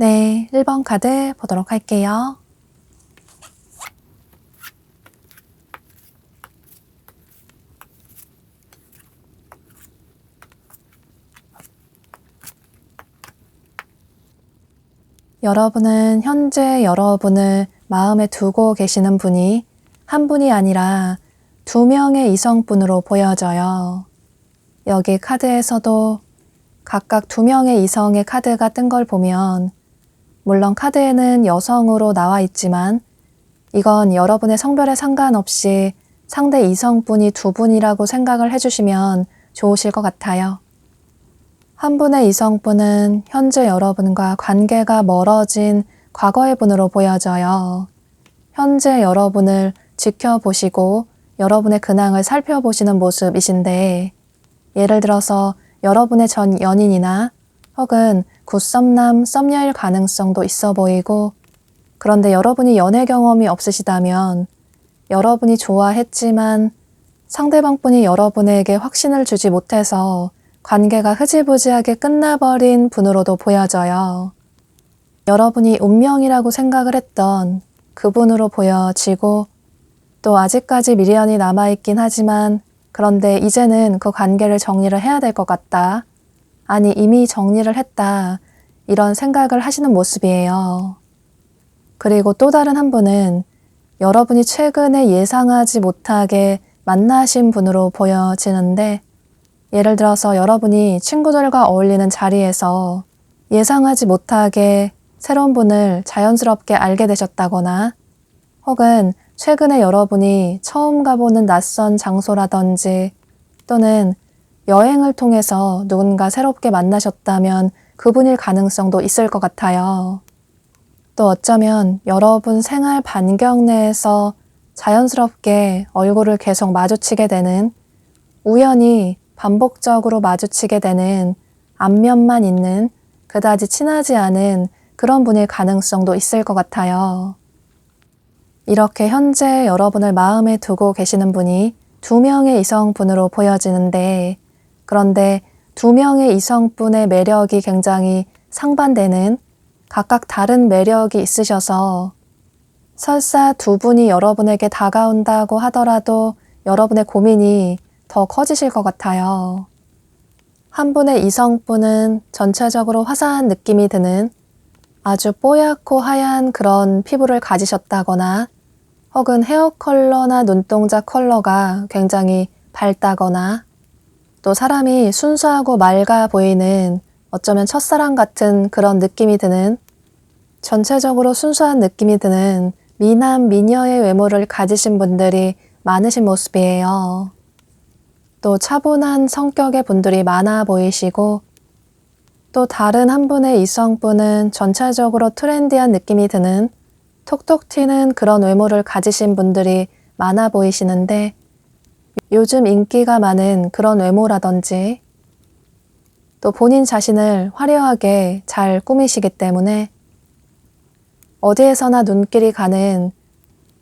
네, 1번 카드 보도록 할게요. 여러분은 현재 여러분을 마음에 두고 계시는 분이 한 분이 아니라 2명의 이성분으로 보여져요. 여기 카드에서도 각각 2명의 이성의 카드가 뜬 걸 보면 물론 카드에는 여성으로 나와 있지만 이건 여러분의 성별에 상관없이 상대 이성분이 2분이라고 생각을 해주시면 좋으실 것 같아요. 한 분의 이성분은 현재 여러분과 관계가 멀어진 과거의 분으로 보여져요. 현재 여러분을 지켜보시고 여러분의 근황을 살펴보시는 모습이신데, 예를 들어서 여러분의 전 연인이나 혹은 굿썸남, 썸녀일 가능성도 있어 보이고, 그런데 여러분이 연애 경험이 없으시다면 여러분이 좋아했지만 상대방 분이 여러분에게 확신을 주지 못해서 관계가 흐지부지하게 끝나버린 분으로도 보여져요. 여러분이 운명이라고 생각을 했던 그분으로 보여지고, 또 아직까지 미련이 남아있긴 하지만 그런데 이제는 그 관계를 정리를 해야 될 것 같다. 아니, 이미 정리를 했다. 이런 생각을 하시는 모습이에요. 그리고 또 다른 한 분은 여러분이 최근에 예상하지 못하게 만나신 분으로 보여지는데, 예를 들어서 여러분이 친구들과 어울리는 자리에서 예상하지 못하게 새로운 분을 자연스럽게 알게 되셨다거나, 혹은 최근에 여러분이 처음 가보는 낯선 장소라든지 또는 여행을 통해서 누군가 새롭게 만나셨다면 그분일 가능성도 있을 것 같아요. 또 어쩌면 여러분 생활 반경 내에서 자연스럽게 얼굴을 계속 마주치게 되는, 우연히 반복적으로 마주치게 되는 안면만 있는 그다지 친하지 않은 그런 분일 가능성도 있을 것 같아요. 이렇게 현재 여러분을 마음에 두고 계시는 분이 2명의 이성분으로 보여지는데, 그런데 2명의 이성분의 매력이 굉장히 상반되는 각각 다른 매력이 있으셔서 설사 2분이 여러분에게 다가온다고 하더라도 여러분의 고민이 더 커지실 것 같아요. 한 분의 이성분은 전체적으로 화사한 느낌이 드는 아주 뽀얗고 하얀 그런 피부를 가지셨다거나, 혹은 헤어 컬러나 눈동자 컬러가 굉장히 밝다거나, 또 사람이 순수하고 맑아 보이는 어쩌면 첫사랑 같은 그런 느낌이 드는, 전체적으로 순수한 느낌이 드는 미남 미녀의 외모를 가지신 분들이 많으신 모습이에요. 또 차분한 성격의 분들이 많아 보이시고, 또 다른 한 분의 이성분은 전체적으로 트렌디한 느낌이 드는 톡톡 튀는 그런 외모를 가지신 분들이 많아 보이시는데, 요즘 인기가 많은 그런 외모라든지 또 본인 자신을 화려하게 잘 꾸미시기 때문에 어디에서나 눈길이 가는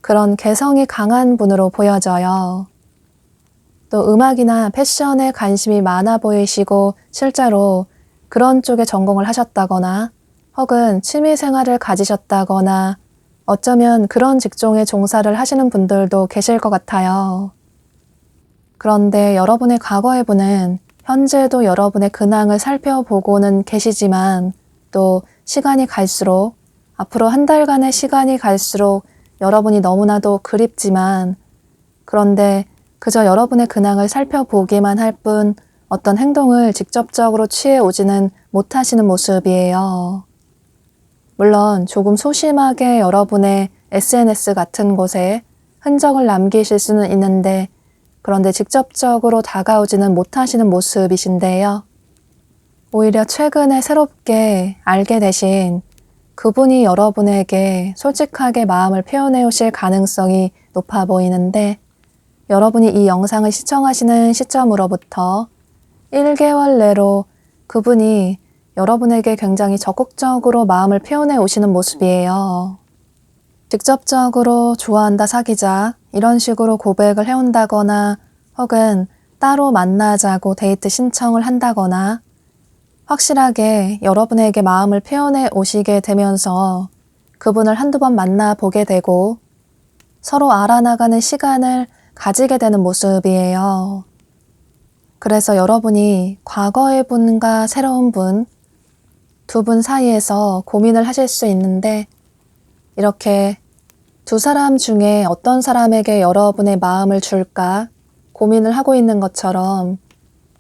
그런 개성이 강한 분으로 보여져요. 또 음악이나 패션에 관심이 많아 보이시고 실제로 그런 쪽에 전공을 하셨다거나 혹은 취미 생활을 가지셨다거나 어쩌면 그런 직종에 종사를 하시는 분들도 계실 것 같아요. 그런데 여러분의 과거의 분은 현재도 여러분의 근황을 살펴보고는 계시지만, 또 시간이 갈수록, 앞으로 한 달간의 시간이 갈수록 여러분이 너무나도 그립지만, 그런데 그저 여러분의 근황을 살펴보기만 할 뿐 어떤 행동을 직접적으로 취해 오지는 못하시는 모습이에요. 물론 조금 소심하게 여러분의 SNS 같은 곳에 흔적을 남기실 수는 있는데, 그런데 직접적으로 다가오지는 못하시는 모습이신데요. 오히려 최근에 새롭게 알게 되신 그분이 여러분에게 솔직하게 마음을 표현해 오실 가능성이 높아 보이는데, 여러분이 이 영상을 시청하시는 시점으로부터 1개월 내로 그분이 여러분에게 굉장히 적극적으로 마음을 표현해 오시는 모습이에요. 직접적으로 좋아한다, 사귀자 이런 식으로 고백을 해온다거나, 혹은 따로 만나자고 데이트 신청을 한다거나, 확실하게 여러분에게 마음을 표현해 오시게 되면서 그분을 한두 번 만나보게 되고 서로 알아나가는 시간을 가지게 되는 모습이에요. 그래서 여러분이 과거의 분과 새로운 분, 두 분 사이에서 고민을 하실 수 있는데 이렇게 두 사람 중에 어떤 사람에게 여러분의 마음을 줄까 고민을 하고 있는 것처럼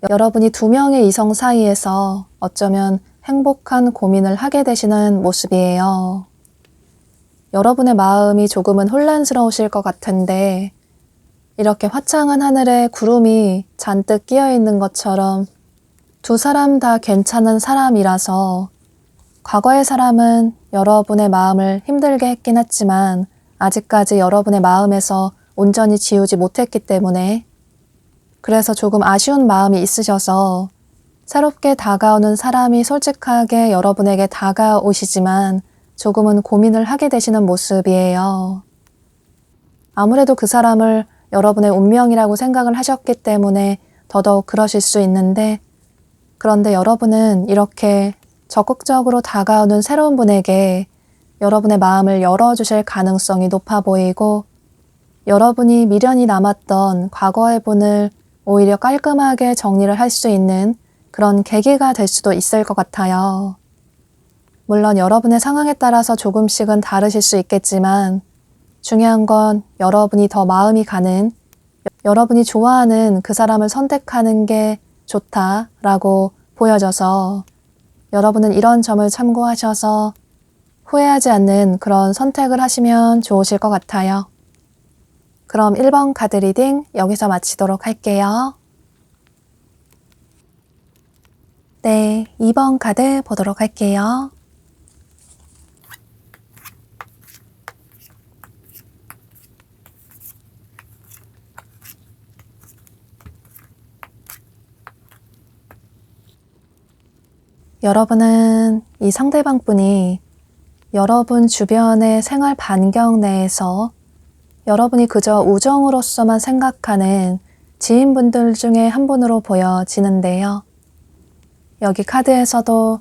여러분이 두 명의 이성 사이에서 어쩌면 행복한 고민을 하게 되시는 모습이에요. 여러분의 마음이 조금은 혼란스러우실 것 같은데 이렇게 화창한 하늘에 구름이 잔뜩 끼어 있는 것처럼 두 사람 다 괜찮은 사람이라서 과거의 사람은 여러분의 마음을 힘들게 했긴 했지만 아직까지 여러분의 마음에서 온전히 지우지 못했기 때문에 그래서 조금 아쉬운 마음이 있으셔서 새롭게 다가오는 사람이 솔직하게 여러분에게 다가오시지만 조금은 고민을 하게 되시는 모습이에요. 아무래도 그 사람을 여러분의 운명이라고 생각을 하셨기 때문에 더더욱 그러실 수 있는데 그런데 여러분은 이렇게 적극적으로 다가오는 새로운 분에게 여러분의 마음을 열어주실 가능성이 높아 보이고 여러분이 미련이 남았던 과거의 분을 오히려 깔끔하게 정리를 할 수 있는 그런 계기가 될 수도 있을 것 같아요. 물론 여러분의 상황에 따라서 조금씩은 다르실 수 있겠지만 중요한 건 여러분이 더 마음이 가는, 여러분이 좋아하는 그 사람을 선택하는 게 좋다라고 보여져서 여러분은 이런 점을 참고하셔서 후회하지 않는 그런 선택을 하시면 좋으실 것 같아요. 그럼 1번 카드 리딩 여기서 마치도록 할게요. 네, 2번 카드 보도록 할게요. 여러분은 이 상대방 분이 여러분 주변의 생활 반경 내에서 여러분이 그저 우정으로서만 생각하는 지인분들 중에 한 분으로 보여지는데요. 여기 카드에서도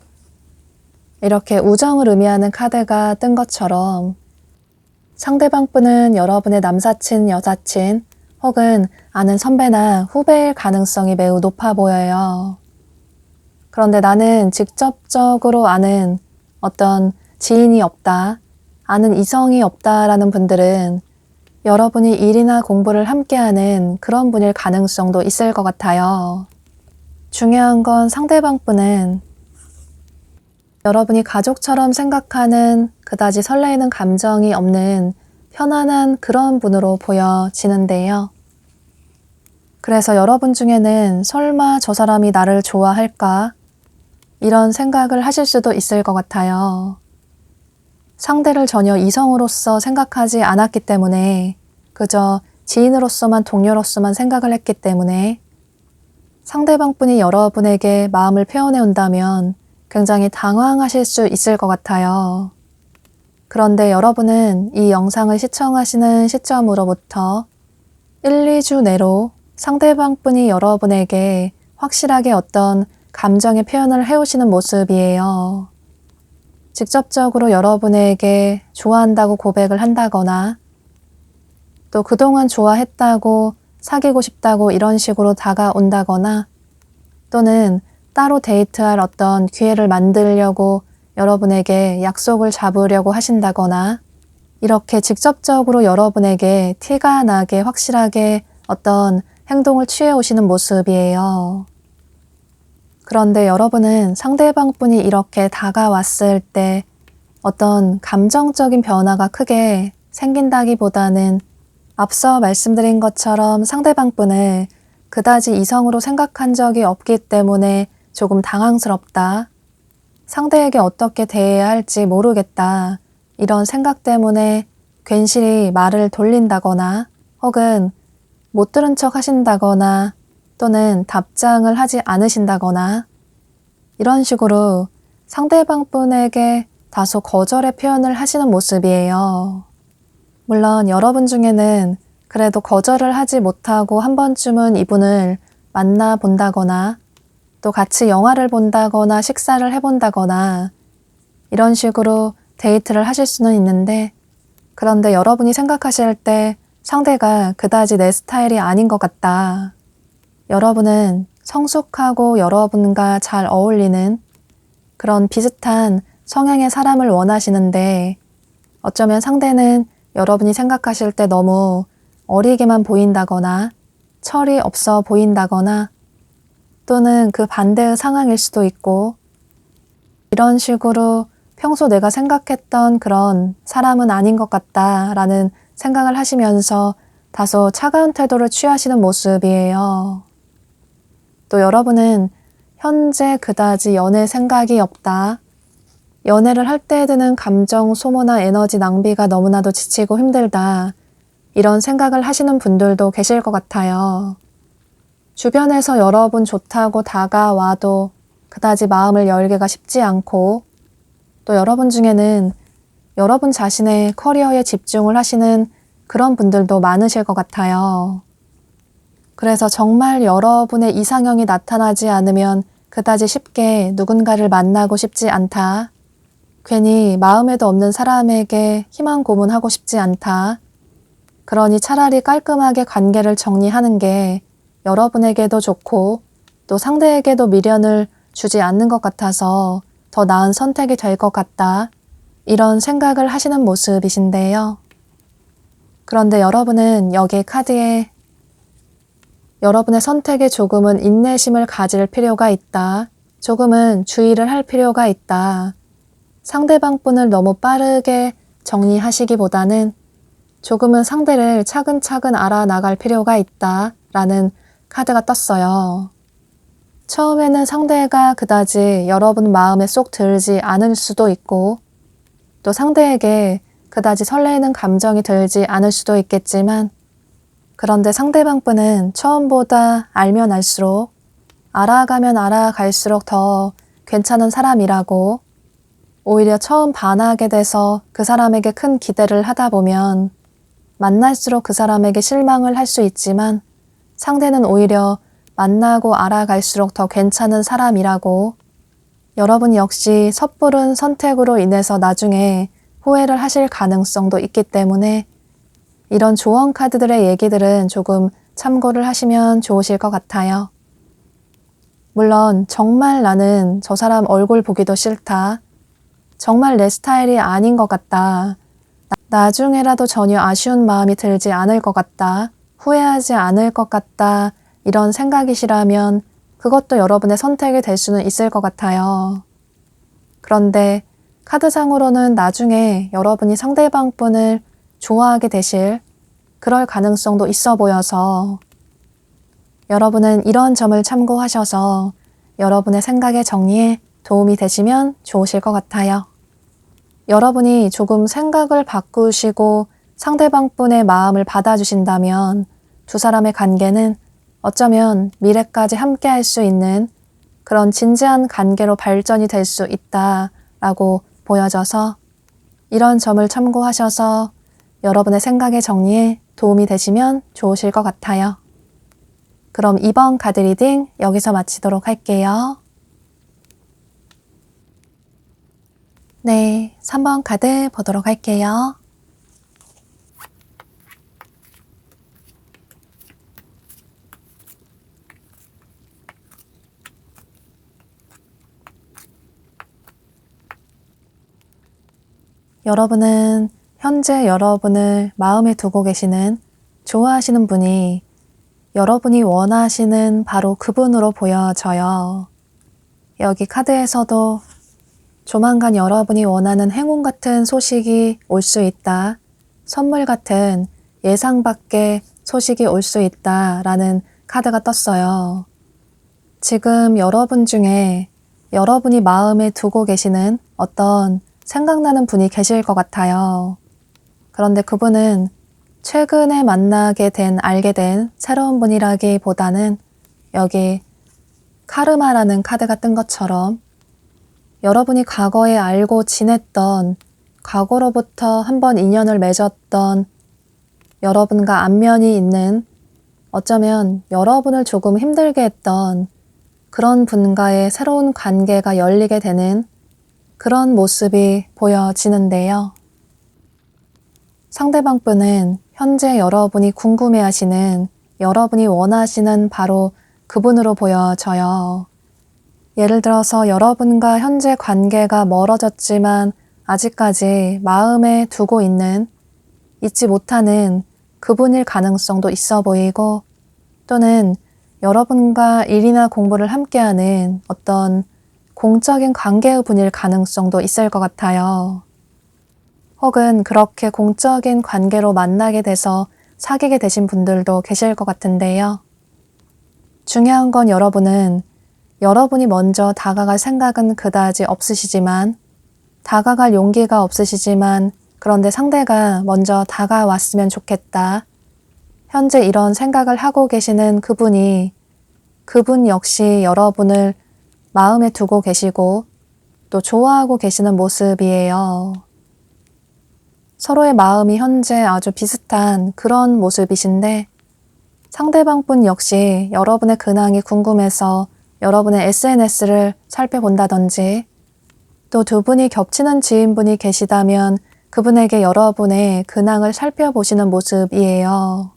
이렇게 우정을 의미하는 카드가 뜬 것처럼 상대방 분은 여러분의 남사친, 여사친 혹은 아는 선배나 후배일 가능성이 매우 높아 보여요. 그런데 나는 직접적으로 아는 어떤 지인이 없다, 아는 이성이 없다라는 분들은 여러분이 일이나 공부를 함께하는 그런 분일 가능성도 있을 것 같아요. 중요한 건 상대방 분은 여러분이 가족처럼 생각하는 그다지 설레이는 감정이 없는 편안한 그런 분으로 보여지는데요. 그래서 여러분 중에는 설마 저 사람이 나를 좋아할까? 이런 생각을 하실 수도 있을 것 같아요. 상대를 전혀 이성으로서 생각하지 않았기 때문에 그저 지인으로서만 동료로서만 생각을 했기 때문에 상대방 분이 여러분에게 마음을 표현해 온다면 굉장히 당황하실 수 있을 것 같아요. 그런데 여러분은 이 영상을 시청하시는 시점으로부터 1, 2주 내로 상대방 분이 여러분에게 확실하게 어떤 감정의 표현을 해오시는 모습이에요. 직접적으로 여러분에게 좋아한다고 고백을 한다거나 또 그동안 좋아했다고 사귀고 싶다고 이런 식으로 다가온다거나 또는 따로 데이트할 어떤 기회를 만들려고 여러분에게 약속을 잡으려고 하신다거나 이렇게 직접적으로 여러분에게 티가 나게 확실하게 어떤 행동을 취해 오시는 모습이에요. 그런데 여러분은 상대방 분이 이렇게 다가왔을 때 어떤 감정적인 변화가 크게 생긴다기보다는 앞서 말씀드린 것처럼 상대방 분을 그다지 이성으로 생각한 적이 없기 때문에 조금 당황스럽다. 상대에게 어떻게 대해야 할지 모르겠다. 이런 생각 때문에 괜시리 말을 돌린다거나 혹은 못 들은 척 하신다거나 또는 답장을 하지 않으신다거나 이런 식으로 상대방 분에게 다소 거절의 표현을 하시는 모습이에요. 물론 여러분 중에는 그래도 거절을 하지 못하고 한 번쯤은 이분을 만나본다거나 또 같이 영화를 본다거나 식사를 해본다거나 이런 식으로 데이트를 하실 수는 있는데, 그런데 여러분이 생각하실 때 상대가 그다지 내 스타일이 아닌 것 같다. 여러분은 성숙하고 여러분과 잘 어울리는 그런 비슷한 성향의 사람을 원하시는데, 어쩌면 상대는 여러분이 생각하실 때 너무 어리게만 보인다거나 철이 없어 보인다거나 또는 그 반대의 상황일 수도 있고, 이런 식으로 평소 내가 생각했던 그런 사람은 아닌 것 같다라는 생각을 하시면서 다소 차가운 태도를 취하시는 모습이에요. 또 여러분은 현재 그다지 연애 생각이 없다. 연애를 할 때 드는 감정 소모나 에너지 낭비가 너무나도 지치고 힘들다. 이런 생각을 하시는 분들도 계실 것 같아요. 주변에서 여러분 좋다고 다가와도 그다지 마음을 열기가 쉽지 않고, 또 여러분 중에는 여러분 자신의 커리어에 집중을 하시는 그런 분들도 많으실 것 같아요. 그래서 정말 여러분의 이상형이 나타나지 않으면 그다지 쉽게 누군가를 만나고 싶지 않다. 괜히 마음에도 없는 사람에게 희망 고문하고 싶지 않다. 그러니 차라리 깔끔하게 관계를 정리하는 게 여러분에게도 좋고 또 상대에게도 미련을 주지 않는 것 같아서 더 나은 선택이 될 것 같다. 이런 생각을 하시는 모습이신데요. 그런데 여러분은 여기 카드에 여러분의 선택에 조금은 인내심을 가질 필요가 있다. 조금은 주의를 할 필요가 있다. 상대방 분을 너무 빠르게 정리하시기보다는 조금은 상대를 차근차근 알아나갈 필요가 있다. 라는 카드가 떴어요. 처음에는 상대가 그다지 여러분 마음에 쏙 들지 않을 수도 있고, 또 상대에게 그다지 설레이는 감정이 들지 않을 수도 있겠지만, 그런데 상대방 분은 처음보다 알면 알수록, 알아가면 알아갈수록 더 괜찮은 사람이라고, 오히려 처음 반하게 돼서 그 사람에게 큰 기대를 하다 보면 만날수록 그 사람에게 실망을 할 수 있지만, 상대는 오히려 만나고 알아갈수록 더 괜찮은 사람이라고, 여러분 역시 섣부른 선택으로 인해서 나중에 후회를 하실 가능성도 있기 때문에 이런 조언 카드들의 얘기들은 조금 참고를 하시면 좋으실 것 같아요. 물론 정말 나는 저 사람 얼굴 보기도 싫다. 정말 내 스타일이 아닌 것 같다. 나중에라도 전혀 아쉬운 마음이 들지 않을 것 같다. 후회하지 않을 것 같다. 이런 생각이시라면 그것도 여러분의 선택이 될 수는 있을 것 같아요. 그런데 카드상으로는 나중에 여러분이 상대방 분을 좋아하게 되실 그럴 가능성도 있어 보여서 여러분은 이런 점을 참고하셔서 여러분의 생각의 정리에 도움이 되시면 좋으실 것 같아요. 여러분이 조금 생각을 바꾸시고 상대방 분의 마음을 받아주신다면 두 사람의 관계는 어쩌면 미래까지 함께 할 수 있는 그런 진지한 관계로 발전이 될 수 있다라고 보여져서 이런 점을 참고하셔서 여러분의 생각의 정리에 도움이 되시면 좋으실 것 같아요. 그럼 이번 카드 리딩 여기서 마치도록 할게요. 네, 3번 카드 보도록 할게요. 여러분은 현재 여러분을 마음에 두고 계시는 좋아하시는 분이 여러분이 원하시는 바로 그분으로 보여져요. 여기 카드에서도 조만간 여러분이 원하는 행운 같은 소식이 올 수 있다. 선물 같은 예상 밖의 소식이 올 수 있다. 라는 카드가 떴어요. 지금 여러분 중에 여러분이 마음에 두고 계시는 어떤 생각나는 분이 계실 것 같아요. 그런데 그분은 최근에 만나게 된, 알게 된 새로운 분이라기보다는 여기 카르마라는 카드가 뜬 것처럼 여러분이 과거에 알고 지냈던, 과거로부터 한번 인연을 맺었던 여러분과 안면이 있는, 어쩌면 여러분을 조금 힘들게 했던 그런 분과의 새로운 관계가 열리게 되는 그런 모습이 보여지는데요. 상대방 분은 현재 여러분이 궁금해하시는, 여러분이 원하시는 바로 그분으로 보여져요. 예를 들어서 여러분과 현재 관계가 멀어졌지만 아직까지 마음에 두고 있는, 잊지 못하는 그분일 가능성도 있어 보이고, 또는 여러분과 일이나 공부를 함께하는 어떤 공적인 관계의 분일 가능성도 있을 것 같아요. 혹은 그렇게 공적인 관계로 만나게 돼서 사귀게 되신 분들도 계실 것 같은데요. 중요한 건 여러분은 여러분이 먼저 다가갈 생각은 그다지 없으시지만, 다가갈 용기가 없으시지만, 그런데 상대가 먼저 다가왔으면 좋겠다. 현재 이런 생각을 하고 계시는 그분 역시 여러분을 마음에 두고 계시고 또 좋아하고 계시는 모습이에요. 서로의 마음이 현재 아주 비슷한 그런 모습이신데, 상대방 분 역시 여러분의 근황이 궁금해서 여러분의 SNS를 살펴본다든지, 또 두 분이 겹치는 지인분이 계시다면 그분에게 여러분의 근황을 살펴보시는 모습이에요.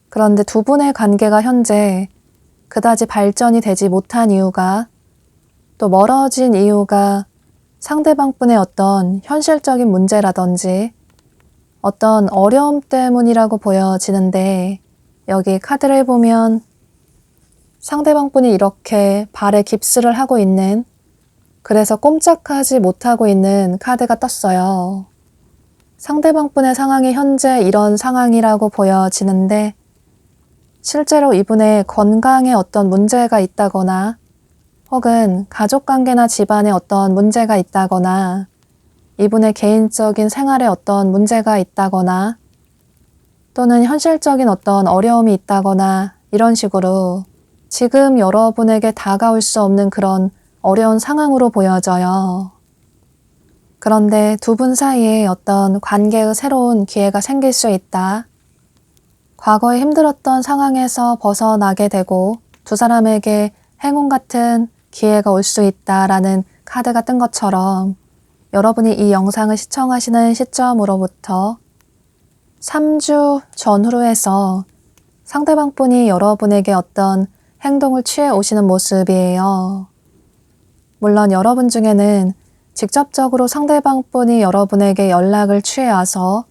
그런데 두 분의 관계가 현재 그다지 발전이 되지 못한 이유가, 또 멀어진 이유가 상대방 분의 어떤 현실적인 문제라든지 어떤 어려움 때문이라고 보여지는데, 여기 카드를 보면 상대방 분이 이렇게 발에 깁스를 하고 있는, 그래서 꼼짝하지 못하고 있는 카드가 떴어요. 상대방 분의 상황이 현재 이런 상황이라고 보여지는데, 실제로 이분의 건강에 어떤 문제가 있다거나, 혹은 가족관계나 집안에 어떤 문제가 있다거나, 이분의 개인적인 생활에 어떤 문제가 있다거나, 또는 현실적인 어떤 어려움이 있다거나, 이런 식으로 지금 여러분에게 다가올 수 없는 그런 어려운 상황으로 보여져요. 그런데 두 분 사이에 어떤 관계의 새로운 기회가 생길 수 있다. 과거에 힘들었던 상황에서 벗어나게 되고 두 사람에게 행운 같은 기회가 올 수 있다라는 카드가 뜬 것처럼, 여러분이 이 영상을 시청하시는 시점으로부터 3주 전후로 해서 상대방 분이 여러분에게 어떤 행동을 취해 오시는 모습이에요. 물론 여러분 중에는 직접적으로 상대방 분이 여러분에게 연락을 취해 와서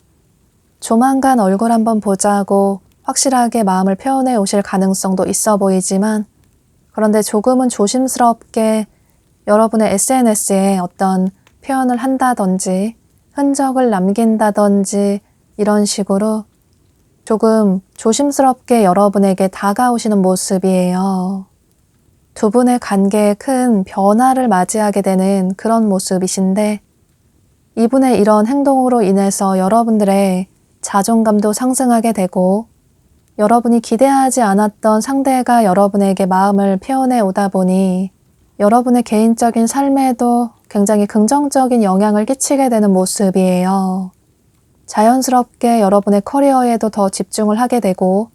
조만간 얼굴 한번 보자고 확실하게 마음을 표현해 오실 가능성도 있어 보이지만, 그런데 조금은 조심스럽게 여러분의 SNS에 어떤 표현을 한다든지 흔적을 남긴다든지 이런 식으로 조금 조심스럽게 여러분에게 다가오시는 모습이에요. 두 분의 관계에 큰 변화를 맞이하게 되는 그런 모습이신데, 이분의 이런 행동으로 인해서 여러분들의 자존감도 상승하게 되고, 여러분이 기대하지 않았던 상대가 여러분에게 마음을 표현해 오다 보니 여러분의 개인적인 삶에도 굉장히 긍정적인 영향을 끼치게 되는 모습이에요. 자연스럽게 여러분의 커리어에도 더 집중을 하게 되고,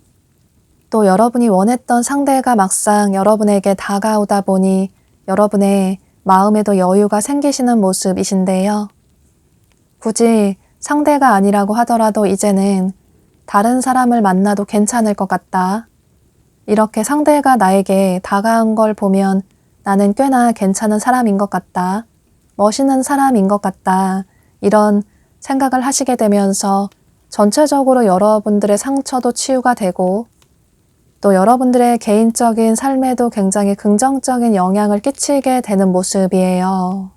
또 여러분이 원했던 상대가 막상 여러분에게 다가오다 보니 여러분의 마음에도 여유가 생기시는 모습이신데요. 굳이 상대가 아니라고 하더라도 이제는 다른 사람을 만나도 괜찮을 것 같다. 이렇게 상대가 나에게 다가온 걸 보면 나는 꽤나 괜찮은 사람인 것 같다. 멋있는 사람인 것 같다. 이런 생각을 하시게 되면서 전체적으로 여러분들의 상처도 치유가 되고, 또 여러분들의 개인적인 삶에도 굉장히 긍정적인 영향을 끼치게 되는 모습이에요.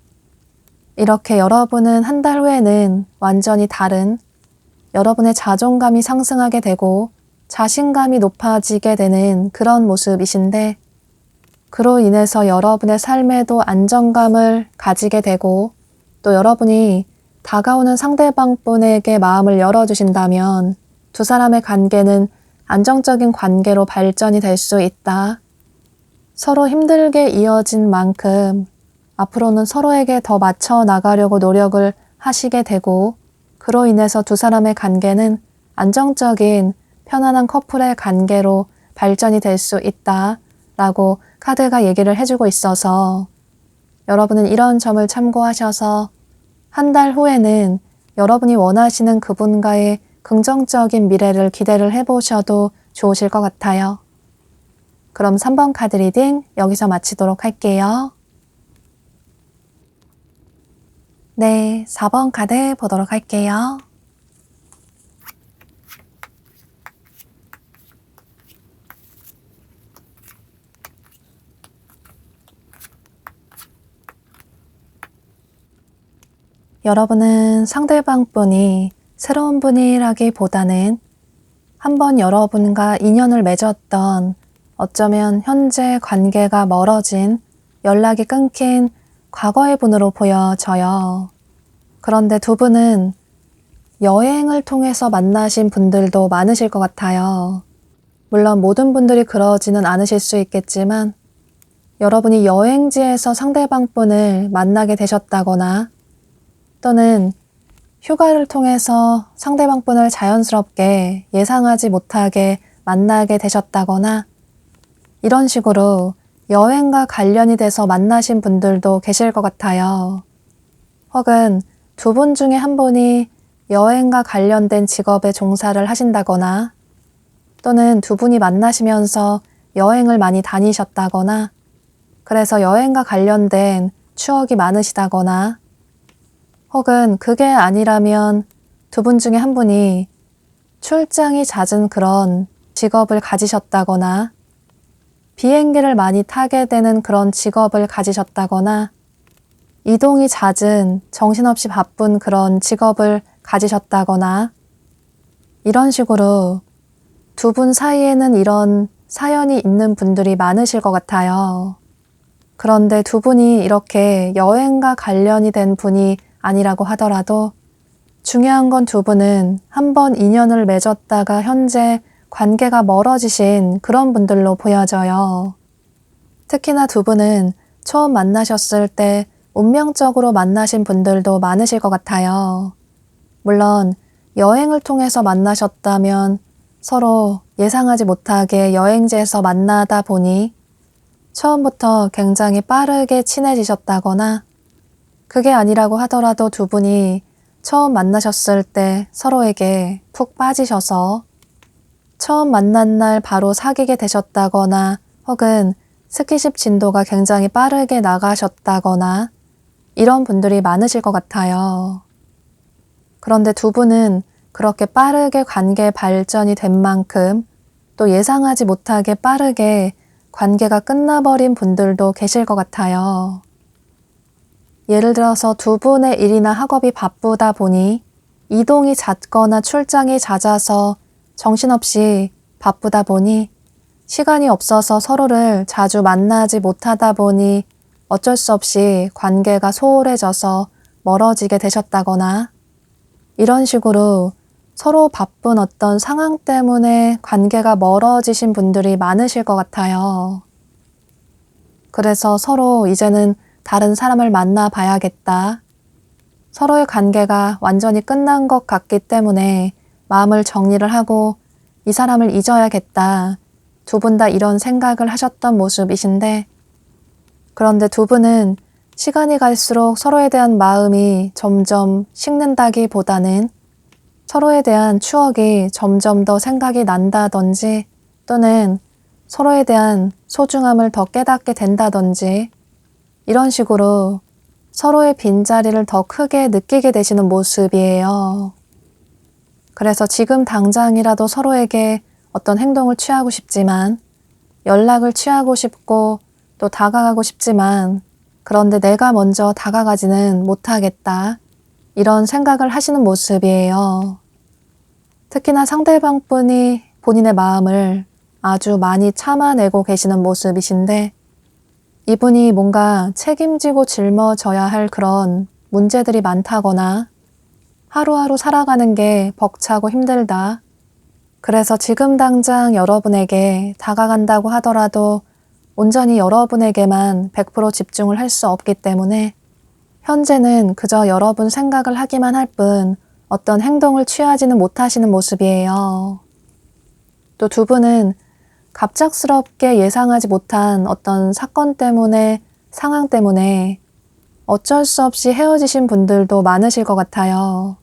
이렇게 여러분은 한 달 후에는 완전히 다른, 여러분의 자존감이 상승하게 되고 자신감이 높아지게 되는 그런 모습이신데, 그로 인해서 여러분의 삶에도 안정감을 가지게 되고, 또 여러분이 다가오는 상대방 분에게 마음을 열어주신다면 두 사람의 관계는 안정적인 관계로 발전이 될 수 있다. 서로 힘들게 이어진 만큼 앞으로는 서로에게 더 맞춰 나가려고 노력을 하시게 되고, 그로 인해서 두 사람의 관계는 안정적인 편안한 커플의 관계로 발전이 될 수 있다 라고 카드가 얘기를 해주고 있어서 여러분은 이런 점을 참고하셔서 한 달 후에는 여러분이 원하시는 그분과의 긍정적인 미래를 기대를 해보셔도 좋으실 것 같아요. 그럼 3번 카드 리딩 여기서 마치도록 할게요. 네, 4번 카드 보도록 할게요. 여러분은 상대방 분이 새로운 분이라기보다는 한번 여러분과 인연을 맺었던 어쩌면 현재 관계가 멀어진 연락이 끊긴 과거의 분으로 보여져요. 그런데 두 분은 여행을 통해서 만나신 분들도 많으실 것 같아요. 물론 모든 분들이 그러지는 않으실 수 있겠지만 여러분이 여행지에서 상대방 분을 만나게 되셨다거나 또는 휴가를 통해서 상대방 분을 자연스럽게 예상하지 못하게 만나게 되셨다거나 이런 식으로 여행과 관련이 돼서 만나신 분들도 계실 것 같아요. 혹은 두 분 중에 한 분이 여행과 관련된 직업에 종사를 하신다거나 또는 두 분이 만나시면서 여행을 많이 다니셨다거나 그래서 여행과 관련된 추억이 많으시다거나 혹은 그게 아니라면 두 분 중에 한 분이 출장이 잦은 그런 직업을 가지셨다거나 비행기를 많이 타게 되는 그런 직업을 가지셨다거나 이동이 잦은 정신없이 바쁜 그런 직업을 가지셨다거나 이런 식으로 두 분 사이에는 이런 사연이 있는 분들이 많으실 것 같아요. 그런데 두 분이 이렇게 여행과 관련이 된 분이 아니라고 하더라도 중요한 건 두 분은 한번 인연을 맺었다가 현재 관계가 멀어지신 그런 분들로 보여져요. 특히나 두 분은 처음 만나셨을 때 운명적으로 만나신 분들도 많으실 것 같아요. 물론 여행을 통해서 만나셨다면 서로 예상하지 못하게 여행지에서 만나다 보니 처음부터 굉장히 빠르게 친해지셨다거나 그게 아니라고 하더라도 두 분이 처음 만나셨을 때 서로에게 푹 빠지셔서 처음 만난 날 바로 사귀게 되셨다거나 혹은 스킨십 진도가 굉장히 빠르게 나가셨다거나 이런 분들이 많으실 것 같아요. 그런데 두 분은 그렇게 빠르게 관계 발전이 된 만큼 또 예상하지 못하게 빠르게 관계가 끝나버린 분들도 계실 것 같아요. 예를 들어서 두 분의 일이나 학업이 바쁘다 보니 이동이 잦거나 출장이 잦아서 정신없이 바쁘다 보니 시간이 없어서 서로를 자주 만나지 못하다 보니 어쩔 수 없이 관계가 소홀해져서 멀어지게 되셨다거나 이런 식으로 서로 바쁜 어떤 상황 때문에 관계가 멀어지신 분들이 많으실 것 같아요. 그래서 서로 이제는 다른 사람을 만나 봐야겠다. 서로의 관계가 완전히 끝난 것 같기 때문에 마음을 정리를 하고 이 사람을 잊어야겠다. 두 분 다 이런 생각을 하셨던 모습이신데 그런데 두 분은 시간이 갈수록 서로에 대한 마음이 점점 식는다기보다는 서로에 대한 추억이 점점 더 생각이 난다든지 또는 서로에 대한 소중함을 더 깨닫게 된다든지 이런 식으로 서로의 빈자리를 더 크게 느끼게 되시는 모습이에요. 그래서 지금 당장이라도 서로에게 어떤 행동을 취하고 싶지만 연락을 취하고 싶고 또 다가가고 싶지만 그런데 내가 먼저 다가가지는 못하겠다. 이런 생각을 하시는 모습이에요. 특히나 상대방 분이 본인의 마음을 아주 많이 참아내고 계시는 모습이신데 이분이 뭔가 책임지고 짊어져야 할 그런 문제들이 많다거나 하루하루 살아가는 게 벅차고 힘들다. 그래서 지금 당장 여러분에게 다가간다고 하더라도 온전히 여러분에게만 100% 집중을 할 수 없기 때문에 현재는 그저 여러분 생각을 하기만 할 뿐 어떤 행동을 취하지는 못하시는 모습이에요. 또 두 분은 갑작스럽게 예상하지 못한 어떤 사건 때문에, 상황 때문에 어쩔 수 없이 헤어지신 분들도 많으실 것 같아요.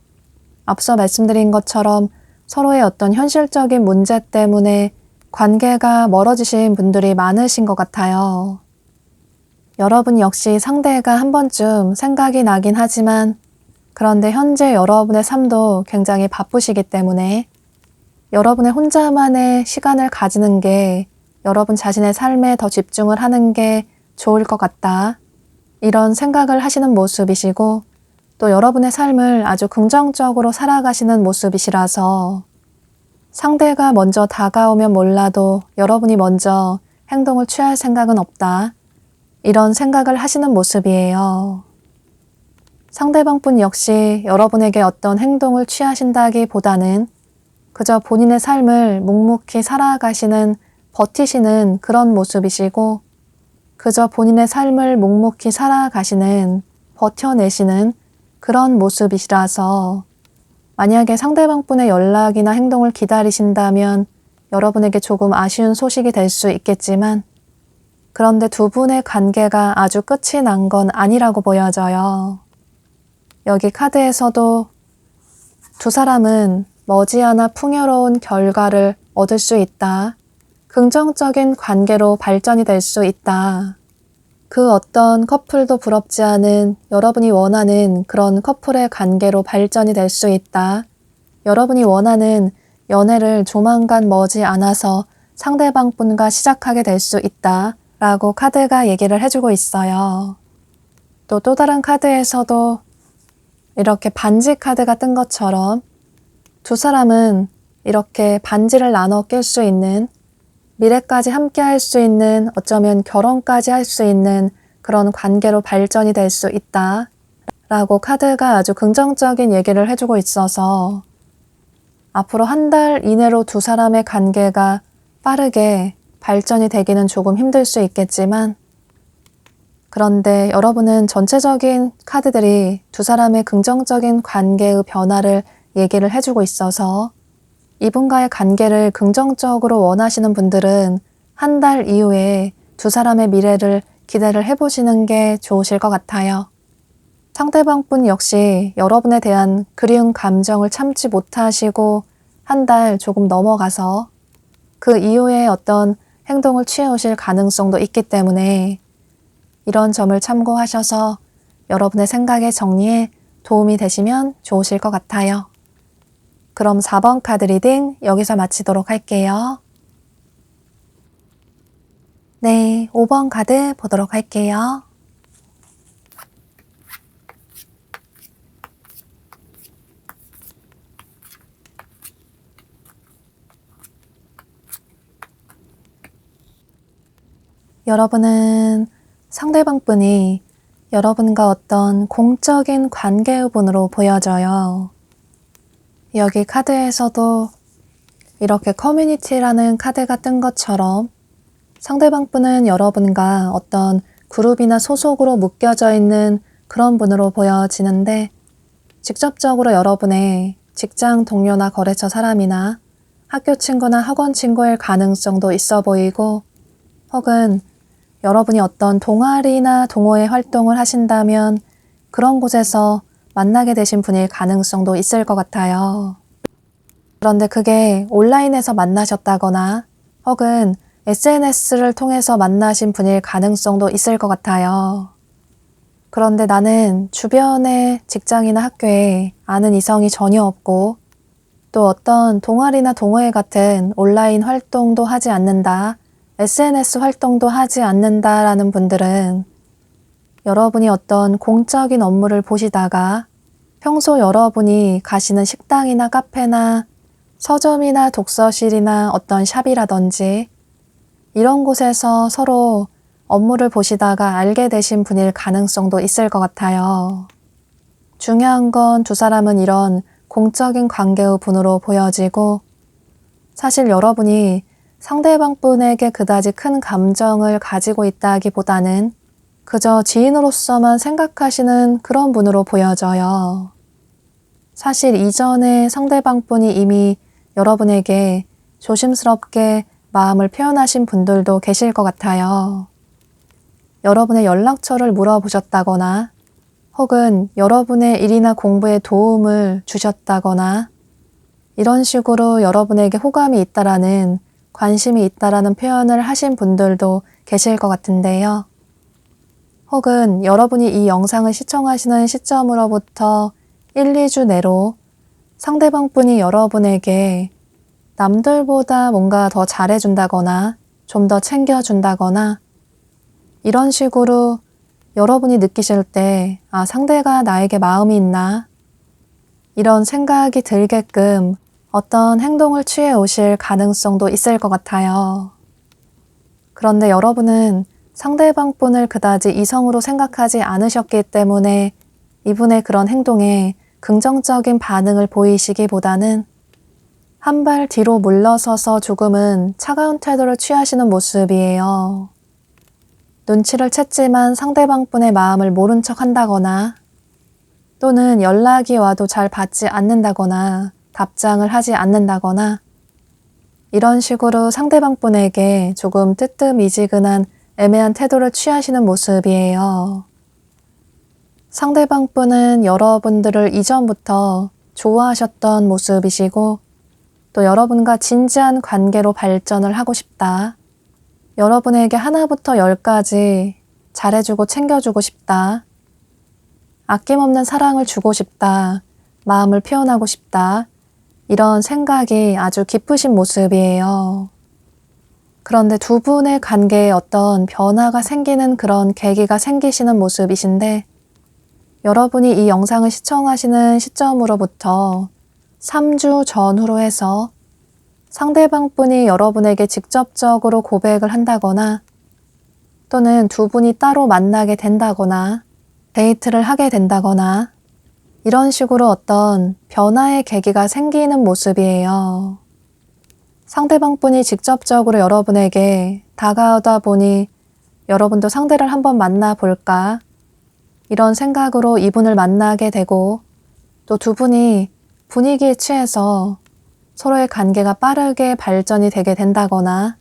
앞서 말씀드린 것처럼 서로의 어떤 현실적인 문제 때문에 관계가 멀어지신 분들이 많으신 것 같아요. 여러분 역시 상대가 한 번쯤 생각이 나긴 하지만 그런데 현재 여러분의 삶도 굉장히 바쁘시기 때문에 여러분의 혼자만의 시간을 가지는 게 여러분 자신의 삶에 더 집중을 하는 게 좋을 것 같다. 이런 생각을 하시는 모습이시고 또 여러분의 삶을 아주 긍정적으로 살아가시는 모습이시라서 상대가 먼저 다가오면 몰라도 여러분이 먼저 행동을 취할 생각은 없다. 이런 생각을 하시는 모습이에요. 상대방분 역시 여러분에게 어떤 행동을 취하신다기보다는 그저 본인의 삶을 묵묵히 살아가시는, 버티시는 그런 모습이시고 그저 본인의 삶을 묵묵히 살아가시는, 버텨내시는 그런 모습이시라서 만약에 상대방분의 연락이나 행동을 기다리신다면 여러분에게 조금 아쉬운 소식이 될 수 있겠지만 그런데 두 분의 관계가 아주 끝이 난 건 아니라고 보여져요. 여기 카드에서도 두 사람은 머지않아 풍요로운 결과를 얻을 수 있다. 긍정적인 관계로 발전이 될 수 있다. 그 어떤 커플도 부럽지 않은 여러분이 원하는 그런 커플의 관계로 발전이 될 수 있다. 여러분이 원하는 연애를 조만간 머지않아서 상대방분과 시작하게 될 수 있다. 라고 카드가 얘기를 해주고 있어요. 또 다른 카드에서도 이렇게 반지 카드가 뜬 것처럼 두 사람은 이렇게 반지를 나눠 낄 수 있는, 미래까지 함께 할 수 있는, 어쩌면 결혼까지 할 수 있는 그런 관계로 발전이 될 수 있다. 라고 카드가 아주 긍정적인 얘기를 해주고 있어서 앞으로 한 달 이내로 두 사람의 관계가 빠르게 발전이 되기는 조금 힘들 수 있겠지만 그런데 여러분은 전체적인 카드들이 두 사람의 긍정적인 관계의 변화를 얘기를 해주고 있어서 이분과의 관계를 긍정적으로 원하시는 분들은 한 달 이후에 두 사람의 미래를 기대를 해보시는 게 좋으실 것 같아요. 상대방분 역시 여러분에 대한 그리운 감정을 참지 못하시고 한 달 조금 넘어가서 그 이후에 어떤 행동을 취해 오실 가능성도 있기 때문에 이런 점을 참고하셔서 여러분의 생각의 정리에 도움이 되시면 좋으실 것 같아요. 그럼 4번 카드 리딩 여기서 마치도록 할게요. 네, 5번 카드 보도록 할게요. 여러분은 상대방분이 여러분과 어떤 공적인 관계의 분으로 보여져요. 여기 카드에서도 이렇게 커뮤니티라는 카드가 뜬 것처럼 상대방분은 여러분과 어떤 그룹이나 소속으로 묶여져 있는 그런 분으로 보여지는데 직접적으로 여러분의 직장 동료나 거래처 사람이나 학교 친구나 학원 친구일 가능성도 있어 보이고 혹은 여러분이 어떤 동아리나 동호회 활동을 하신다면 그런 곳에서 만나게 되신 분일 가능성도 있을 것 같아요. 그런데 그게 온라인에서 만나셨다거나 혹은 SNS를 통해서 만나신 분일 가능성도 있을 것 같아요. 그런데 나는 주변의 직장이나 학교에 아는 이성이 전혀 없고 또 어떤 동아리나 동호회 같은 온라인 활동도 하지 않는다. SNS 활동도 하지 않는다라는 분들은 여러분이 어떤 공적인 업무를 보시다가 평소 여러분이 가시는 식당이나 카페나 서점이나 독서실이나 어떤 샵이라든지 이런 곳에서 서로 업무를 보시다가 알게 되신 분일 가능성도 있을 것 같아요. 중요한 건 두 사람은 이런 공적인 관계의 분으로 보여지고 사실 여러분이 상대방 분에게 그다지 큰 감정을 가지고 있다기보다는 그저 지인으로서만 생각하시는 그런 분으로 보여져요. 사실 이전에 상대방 분이 이미 여러분에게 조심스럽게 마음을 표현하신 분들도 계실 것 같아요. 여러분의 연락처를 물어보셨다거나 혹은 여러분의 일이나 공부에 도움을 주셨다거나 이런 식으로 여러분에게 호감이 있다라는, 관심이 있다라는 표현을 하신 분들도 계실 것 같은데요. 혹은 여러분이 이 영상을 시청하시는 시점으로부터 1, 2주 내로 상대방 분이 여러분에게 남들보다 뭔가 더 잘해준다거나 좀 더 챙겨준다거나 이런 식으로 여러분이 느끼실 때 상대가 나에게 마음이 있나? 이런 생각이 들게끔 어떤 행동을 취해 오실 가능성도 있을 것 같아요. 그런데 여러분은 상대방 분을 그다지 이성으로 생각하지 않으셨기 때문에 이분의 그런 행동에 긍정적인 반응을 보이시기보다는 한 발 뒤로 물러서서 조금은 차가운 태도를 취하시는 모습이에요. 눈치를 챘지만 상대방 분의 마음을 모른 척 한다거나 또는 연락이 와도 잘 받지 않는다거나 답장을 하지 않는다거나 이런 식으로 상대방 분에게 조금 뜨뜻미지근한 애매한 태도를 취하시는 모습이에요. 상대방 분은 여러분들을 이전부터 좋아하셨던 모습이시고 또 여러분과 진지한 관계로 발전을 하고 싶다. 여러분에게 하나부터 10까지 잘해주고 챙겨주고 싶다. 아낌없는 사랑을 주고 싶다. 마음을 표현하고 싶다. 이런 생각이 아주 깊으신 모습이에요. 그런데 두 분의 관계에 어떤 변화가 생기는 그런 계기가 생기시는 모습이신데 여러분이 이 영상을 시청하시는 시점으로부터 3주 전후로 해서 상대방 분이 여러분에게 직접적으로 고백을 한다거나 또는 두 분이 따로 만나게 된다거나 데이트를 하게 된다거나 이런 식으로 어떤 변화의 계기가 생기는 모습이에요. 상대방 분이 직접적으로 여러분에게 다가오다 보니 여러분도 상대를 한번 만나볼까? 이런 생각으로 이분을 만나게 되고 또 두 분이 분위기에 취해서 서로의 관계가 빠르게 발전이 되게 된다거나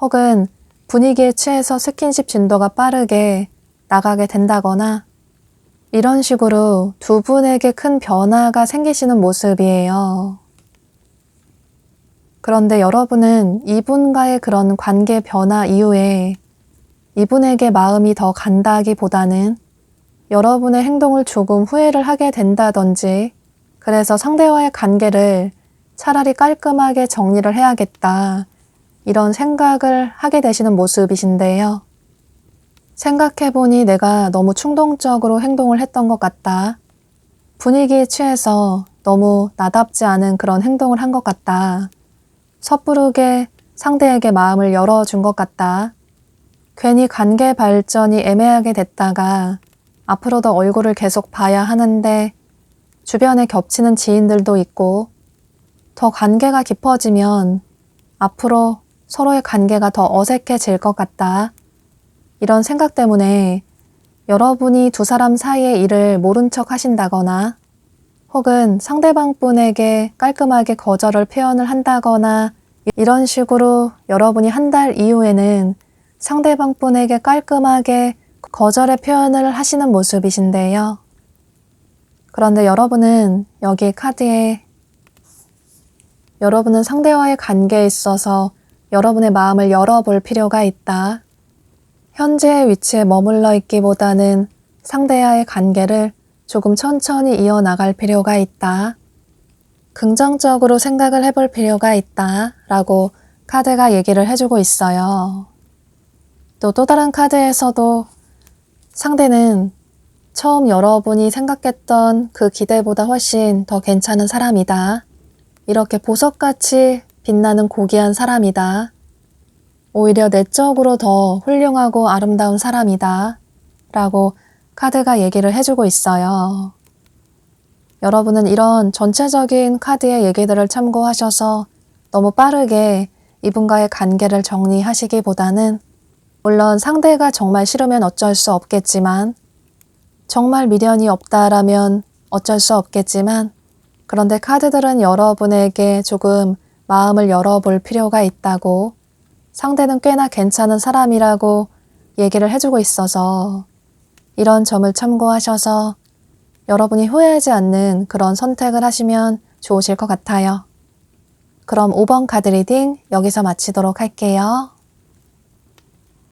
혹은 분위기에 취해서 스킨십 진도가 빠르게 나가게 된다거나 이런 식으로 두 분에게 큰 변화가 생기시는 모습이에요. 그런데 여러분은 이분과의 그런 관계 변화 이후에 이분에게 마음이 더 간다기보다는 여러분의 행동을 조금 후회를 하게 된다든지 그래서 상대와의 관계를 차라리 깔끔하게 정리를 해야겠다. 이런 생각을 하게 되시는 모습이신데요. 생각해보니 내가 너무 충동적으로 행동을 했던 것 같다. 분위기에 취해서 너무 나답지 않은 그런 행동을 한 것 같다. 섣부르게 상대에게 마음을 열어준 것 같다. 괜히 관계 발전이 애매하게 됐다가 앞으로도 얼굴을 계속 봐야 하는데 주변에 겹치는 지인들도 있고 더 관계가 깊어지면 앞으로 서로의 관계가 더 어색해질 것 같다. 이런 생각 때문에 여러분이 두 사람 사이의 일을 모른 척 하신다거나 혹은 상대방 분에게 깔끔하게 거절을 표현을 한다거나 이런 식으로 여러분이 한 달 이후에는 상대방 분에게 깔끔하게 거절의 표현을 하시는 모습이신데요. 그런데 여러분은 여기 카드에 여러분은 상대와의 관계에 있어서 여러분의 마음을 열어볼 필요가 있다. 현재의 위치에 머물러 있기보다는 상대와의 관계를 조금 천천히 이어나갈 필요가 있다. 긍정적으로 생각을 해볼 필요가 있다. 라고 카드가 얘기를 해주고 있어요. 또 다른 카드에서도 상대는 처음 여러분이 생각했던 그 기대보다 훨씬 더 괜찮은 사람이다. 이렇게 보석같이 빛나는 고귀한 사람이다. 오히려 내적으로 더 훌륭하고 아름다운 사람이다. 라고 카드가 얘기를 해주고 있어요. 여러분은 이런 전체적인 카드의 얘기들을 참고하셔서 너무 빠르게 이분과의 관계를 정리하시기보다는 물론 상대가 정말 싫으면 어쩔 수 없겠지만 정말 미련이 없다라면 어쩔 수 없겠지만 그런데 카드들은 여러분에게 조금 마음을 열어볼 필요가 있다고 상대는 꽤나 괜찮은 사람이라고 얘기를 해주고 있어서 이런 점을 참고하셔서 여러분이 후회하지 않는 그런 선택을 하시면 좋으실 것 같아요. 그럼 5번 카드 리딩 여기서 마치도록 할게요.